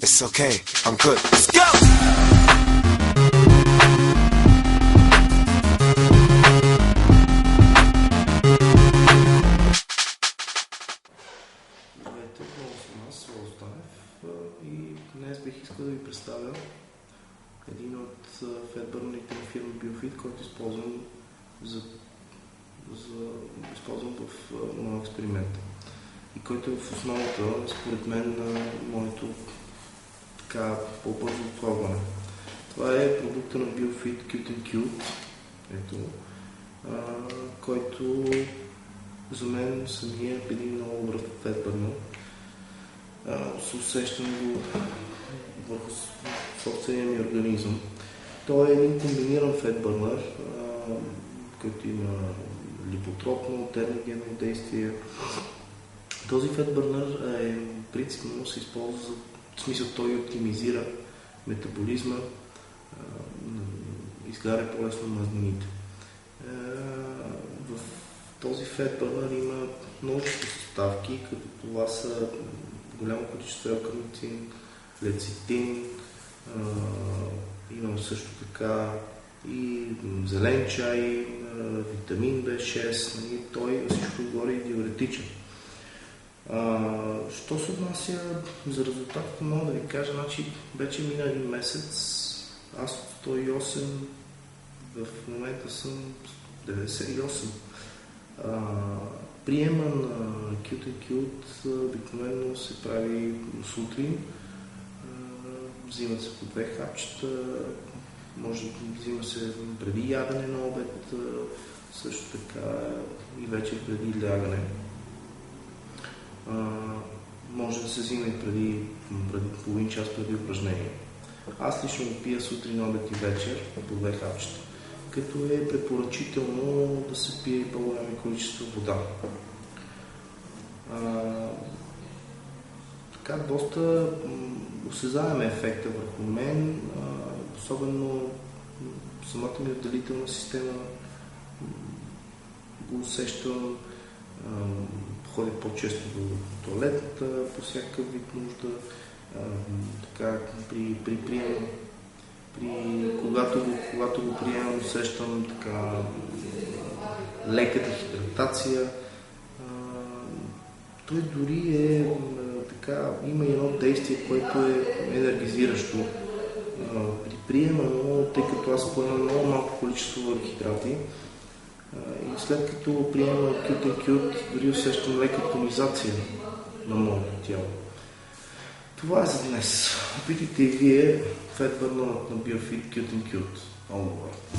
It's okay, I'm good. Let's go! Здравейте, отново съм аз, Слава Станев, и днес бих искал да ви представя един от фетбърнерите на фирма BioFit, който използвам в моя експеримент и който е в основата, според мен, на моето така по-бързо пробване. Това е продукта на BioFit Cute, ето, който за мен самия е един много добър фетбърнер. Се усещам го върху собствения ми организъм. Той е един комбиниран фетбърнер, който има липотропно, термогенно действие. Този фетбърнер принципно се използва, в смисъл той оптимизира метаболизма, изгаря по-лесно мазнините. В този фетбърнер има множество съставки, като това са голямо количество елкарнитин, лецитин, имам също така и зелен чай, витамин B6, той всичко горе е диуретичен. Що се отнася за резултатите, мога да ви кажа, значи вече мина един месец, аз от 108 в момента съм 98. Приема на Cute обикновено се прави сутрин, взимат се по 2 хапчета, може да взима се преди ядене на обед, също така и вечер преди лягане. Може да се взима и преди половин час преди упражнение. Аз лично го пия сутрин, обед и вечер по 2 хапчета, като е препоръчително да се пие по-голямо количество вода. Така, доста осезаем ефекта върху мен, особено самата ми отделителна система го усещам, ходя по-често до тоалетната по всякакъв вид нужда, така, при прием, когато го приемам, усещам така лека дехидратация. Той дори е така, има едно действие, което е енергизиращо при приема, но тъй като аз поемам много малко количество въглехидрати и след като приема Cute, дори усещам лека тонизация на моето тяло. Това е за днес. Опитайте и вие фетбърнерът на BioFit Cute. All over.